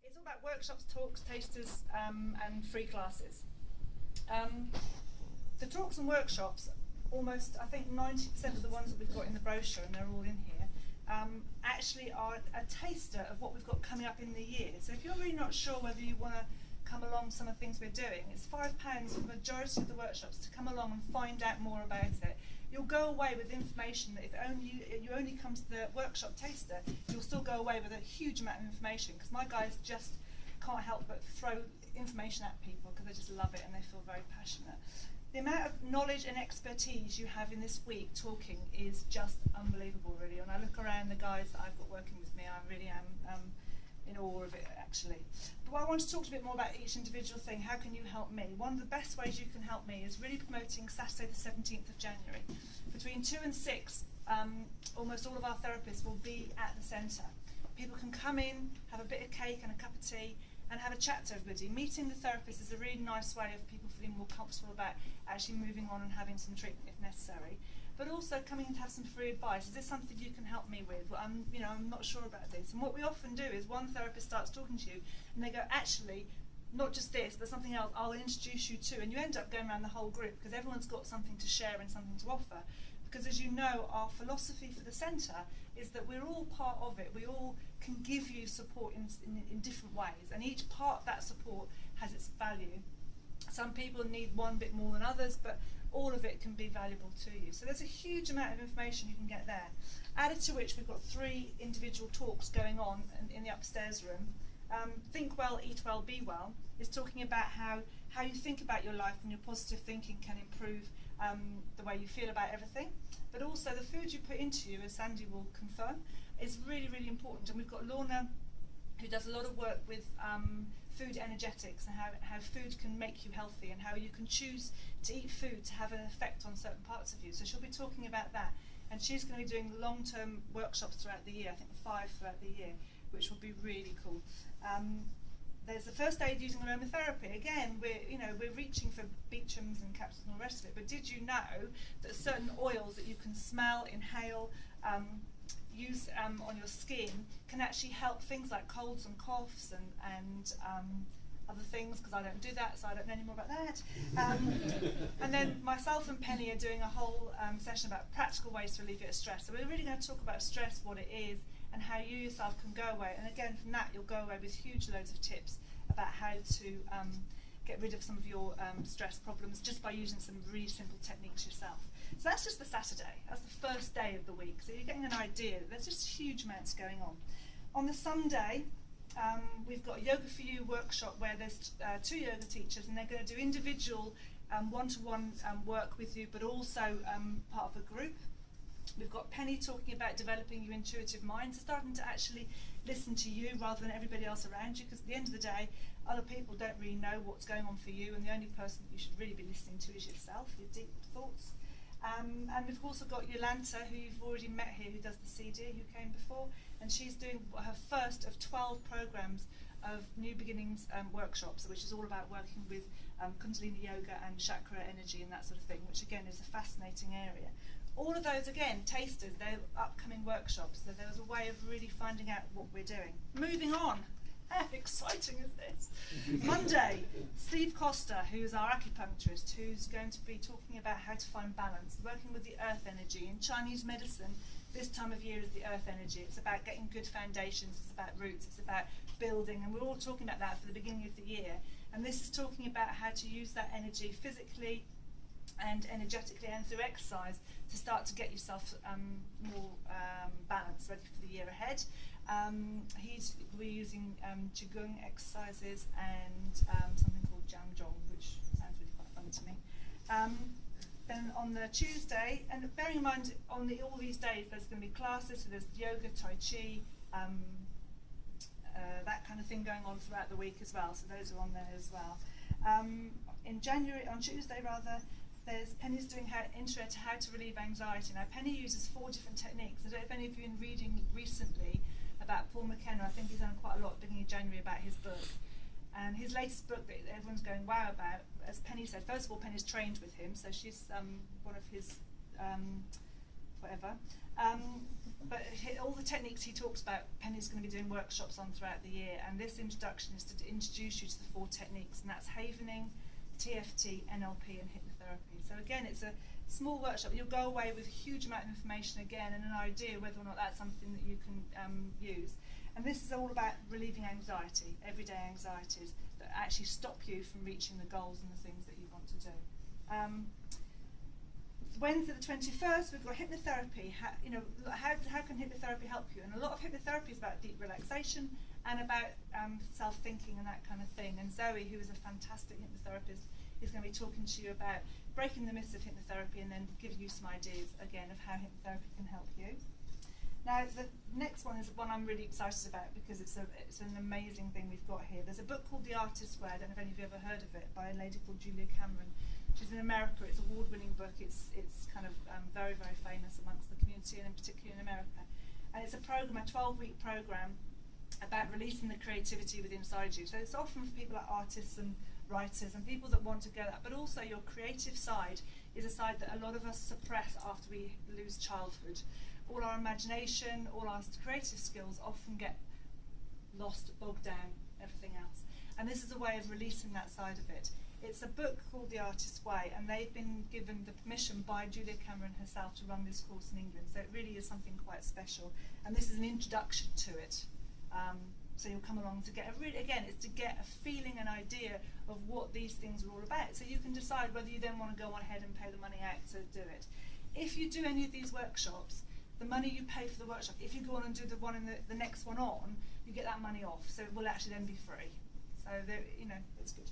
It's all about workshops, talks, tasters, and free classes. The talks and workshops, almost, I think 90% of the ones that we've got in the brochure, and they're all in here, actually are a taster of what we've got coming up in the year. So if you're really not sure whether you want to come along some of the things we're doing, it's £5 for the majority of the workshops to come along and find out more about it. You'll go away with information that if you only come to the workshop taster, you'll still go away with a huge amount of information, because my guys just can't help but throw information at people because they just love it and they feel very passionate. The amount of knowledge and expertise you have in this week talking is just unbelievable, really. When I look around the guys that I've got working with me, I really am in awe of it, actually. But what I want to talk a bit more about each individual thing. How can you help me? One of the best ways you can help me is really promoting Saturday the 17th of January. Between 2 and 6, almost all of our therapists will be at the centre. People can come in, have a bit of cake and a cup of tea, and have a chat to everybody. Meeting the therapist is a really nice way of people feeling more comfortable about actually moving on and having some treatment if necessary. But also coming in to have some free advice. Is this something you can help me with? Well, I'm not sure about this. And what we often do is one therapist starts talking to you and they go, actually, not just this, but something else I'll introduce you to. And you end up going around the whole group because everyone's got something to share and something to offer. Because as you know, our philosophy for the centre is that we're all part of it. We all can give you support in different ways. And each part of that support has its value. Some people need one bit more than others, but all of it can be valuable to you. So there's a huge amount of information you can get there. Added to which, we've got 3 individual talks going on in the upstairs room. Think Well, Eat Well, Be Well is talking about how you think about your life, and your positive thinking can improve the way you feel about everything. But also the food you put into you, as Sandy will confirm, is really, really important. And we've got Lorna, who does a lot of work with food energetics and how food can make you healthy and how you can choose to eat food to have an effect on certain parts of you. So she'll be talking about that. And she's going to be doing long-term workshops throughout the year, I think 5 throughout the year, which will be really cool. There's the first aid using aromatherapy. Again, we're reaching for Beecham's and capsules and all the rest of it, but did you know that certain oils that you can smell, inhale, use on your skin can actually help things like colds and coughs and other things, because I don't do that, so I don't know any more about that. And then myself and Penny are doing a whole session about practical ways to alleviate stress. So we're really going to talk about stress, what it is, and how you yourself can go away. And again, from that, you'll go away with huge loads of tips about how to get rid of some of your stress problems just by using some really simple techniques yourself. So that's just the Saturday. That's the first day of the week. So you're getting an idea that there's just huge amounts going on. On the Sunday, we've got a Yoga for You workshop where there's 2 yoga teachers, and they're going to do individual one-to-one work with you, but also part of a group. We've got Penny talking about developing your intuitive mind, so starting to actually listen to you rather than everybody else around you, because at the end of the day, other people don't really know what's going on for you, and the only person that you should really be listening to is yourself, your deep thoughts. And we've also got Yolanta, who you've already met here, who does the CD, who came before, and she's doing her first of 12 programmes of New Beginnings workshops, which is all about working with Kundalini Yoga and chakra energy and that sort of thing, which again is a fascinating area. All of those, again, tasters, they're upcoming workshops, so there was a way of really finding out what we're doing. Moving on. How exciting is this? Monday, Steve Costa, who's our acupuncturist, who's going to be talking about how to find balance, working with the earth energy. In Chinese medicine, this time of year is the earth energy. It's about getting good foundations, it's about roots, it's about building, and we're all talking about that for the beginning of the year. And this is talking about how to use that energy physically and energetically and through exercise to start to get yourself more balanced, ready for the year ahead. We're using Qigong exercises and something called Jianzhong, which sounds really quite fun to me. Then on the Tuesday, and bearing in mind on all these days there's going to be classes, so there's yoga, tai chi, that kind of thing going on throughout the week as well, so those are on there as well. On Tuesday, there's Penny's doing intro to how to relieve anxiety. Now Penny uses 4 different techniques. I don't know if any of you have been reading recently about Paul McKenna. I think he's done quite a lot at the beginning of January about his book. And his latest book that everyone's going wow about, as Penny said, first of all, Penny's trained with him, so she's one of his whatever. But all the techniques he talks about, Penny's going to be doing workshops on throughout the year, and this introduction is to introduce you to the 4 techniques, and that's havening, TFT, NLP, and hypnotherapy. So again, it's a small workshop. You'll go away with a huge amount of information again, and an idea whether or not that's something that you can use. And this is all about relieving anxiety, everyday anxieties that actually stop you from reaching the goals and the things that you want to do. Wednesday the 21st, we've got hypnotherapy. How can hypnotherapy help you? And a lot of hypnotherapy is about deep relaxation and about self-thinking and that kind of thing. And Zoe, who is a fantastic hypnotherapist, is going to be talking to you about breaking the myths of hypnotherapy and then giving you some ideas, again, of how hypnotherapy can help you. Now, the next one is one I'm really excited about because it's an amazing thing we've got here. There's a book called The Artist's Way. I don't know if any of you have ever heard of it, by a lady called Julia Cameron. She's in America. It's an award-winning book. It's kind of very, very famous amongst the community, and in particular in America. And it's a program, a 12-week program about releasing the creativity within inside you. So it's often for people like artists and writers and people that want to go that, but also your creative side is a side that a lot of us suppress after we lose childhood. All our imagination, all our creative skills often get lost, bogged down, everything else. And this is a way of releasing that side of it. It's a book called The Artist's Way, and they've been given the permission by Julia Cameron herself to run this course in England, so it really is something quite special. And this is an introduction to it. So you'll come along to get it's to get a feeling, an idea of what these things are all about. So you can decide whether you then want to go on ahead and pay the money out to do it. If you do any of these workshops, the money you pay for the workshop, if you go on and do the one in the next one on, you get that money off. So it will actually then be free. So it's good.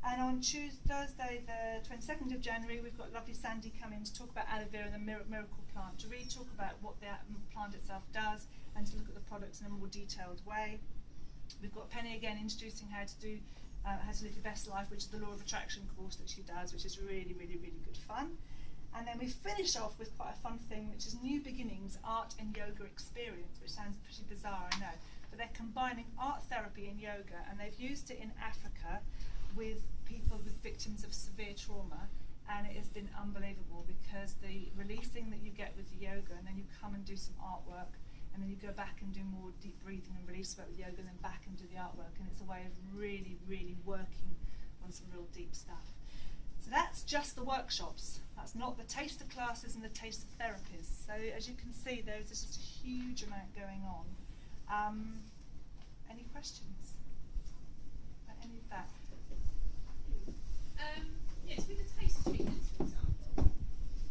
And on Thursday, the 22nd of January, we've got lovely Sandy coming to talk about aloe vera and the miracle plant, to really talk about what the plant itself does and to look at the products in a more detailed way. We've got Penny again introducing how to live your best life, which is the law of attraction course that she does, which is really, really, really good fun. And then we finish off with quite a fun thing, which is New Beginnings Art and Yoga Experience, which sounds pretty bizarre, I know. But they're combining art therapy and yoga, and they've used it in Africa with people with victims of severe trauma, and it has been unbelievable because the releasing that you get with the yoga, and then you come and do some artwork, and then you go back and do more deep breathing and release work with yoga, and then back and do the artwork, and it's a way of really, really working on some real deep stuff. So that's just the workshops. That's not the taster classes and the taster therapies. So as you can see, there's just a huge amount going on. Any questions about any of that? Yes, with the taste treatments, for example.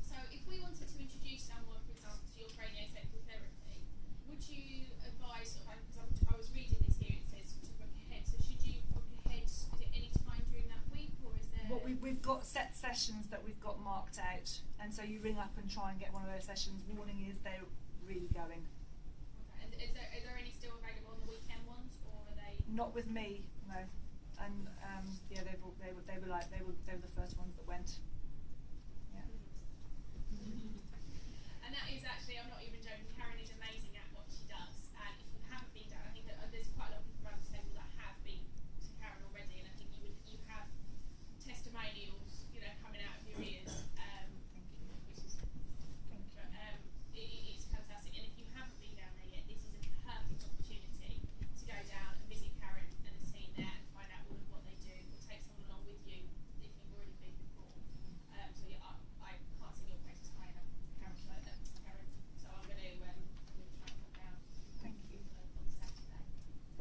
So if we wanted to introduce someone, for example, to your craniosacral therapy, would you advise, because I was reading this here, it says to book ahead, so should you book ahead, is it any time during that week, or is there... Well, we've got set sessions that we've got marked out, and so you ring up and try and get one of those sessions. Warning is they're really going. Okay, and is there any still available on the weekend ones, or are they... Not with me, no. And yeah, they were the first ones that went. Yeah. And that is actually, I'm not even joking, Karen is amazing at what she does. And if you haven't been down, I think that there's quite a lot of people around the table that have been to Karen already, and I think you have testimonials, coming out of your ears, which is, it's fantastic. And if you haven't been down there yet, this is a perfect opportunity to go down and visit Karen and the team there and find out all of what they do, or take someone along with you if you've already been before. So yeah, I can't sing your praises high enough, Karen. So I'm going to try and come down. Thank you. On Saturday.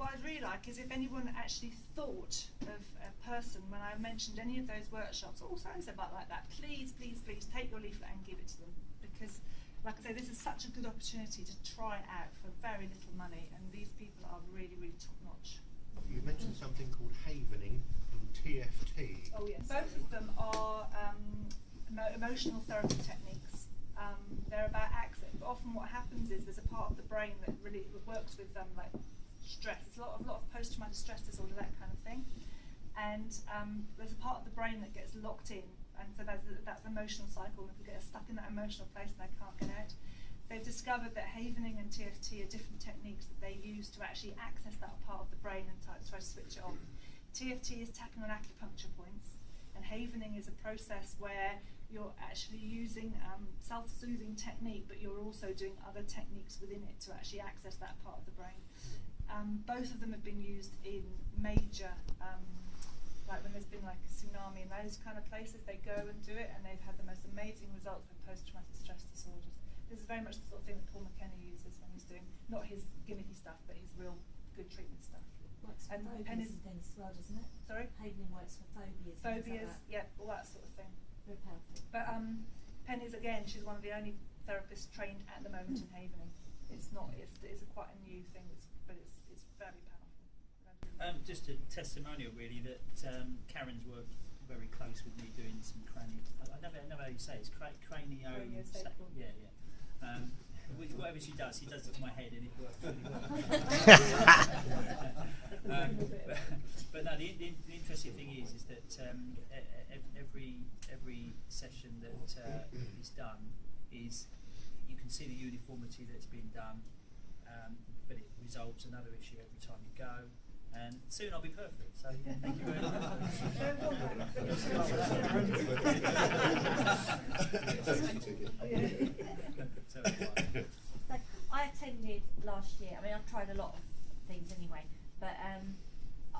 What I'd really like is if anyone actually thought of a person when I mentioned any of those workshops, or so-and-so like that, please take your leaflet and give it to them, because like I say, this is such a good opportunity to try it out for very little money, and these people are really, really top notch. You mentioned something called havening and TFT. Oh yes. Both of them are emotional therapy techniques. They're about access. But often what happens is there's a part of the brain that really works with like stress. It's a lot of post-traumatic stress disorder, that kind of thing. And there's a part of the brain that gets locked in, and so that's the emotional cycle. And people get stuck in that emotional place and they can't get out. They've discovered that havening and TFT are different techniques that they use to actually access that part of the brain and try to switch it off. TFT is tapping on acupuncture points, and havening is a process where you're actually using self-soothing technique, but you're also doing other techniques within it to actually access that part of the brain. Both of them have been used in major, like when there's been like a tsunami and those kind of places, they go and do it, and they've had the most amazing results with post-traumatic stress disorders. This is very much the sort of thing that Paul McKenna uses when he's doing, not his gimmicky stuff, but his real good treatment stuff. Works for phobias and things as well, doesn't it? Sorry? Havening works for phobias. Phobias, Like yeah, all that sort of thing. very powerful. But Penny's, again, she's one of the only therapists trained at the moment in Havening. It's not, it's quite a new thing, but it's very powerful. Just a testimonial, really, that Karen's worked very close with me doing some cranial. I never how you say it. It's cranio. Yeah. Whatever she does it to my head, and it works really well. But no, the interesting thing is that every session that is done is you can see the uniformity that's been done, but it resolves another issue every time you go. And soon I'll be perfect. So yeah, thank you very much. So I attended last year. I mean, I've tried a lot of things anyway, but I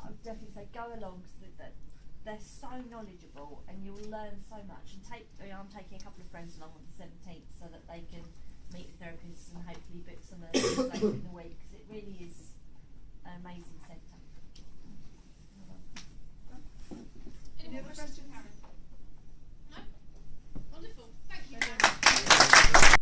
would definitely say go along because they're so knowledgeable and you'll learn so much. And I'm taking a couple of friends along on the 17th so that they can meet the therapists and hopefully book some of those later in the week, because it really is an amazing centre. Any other questions?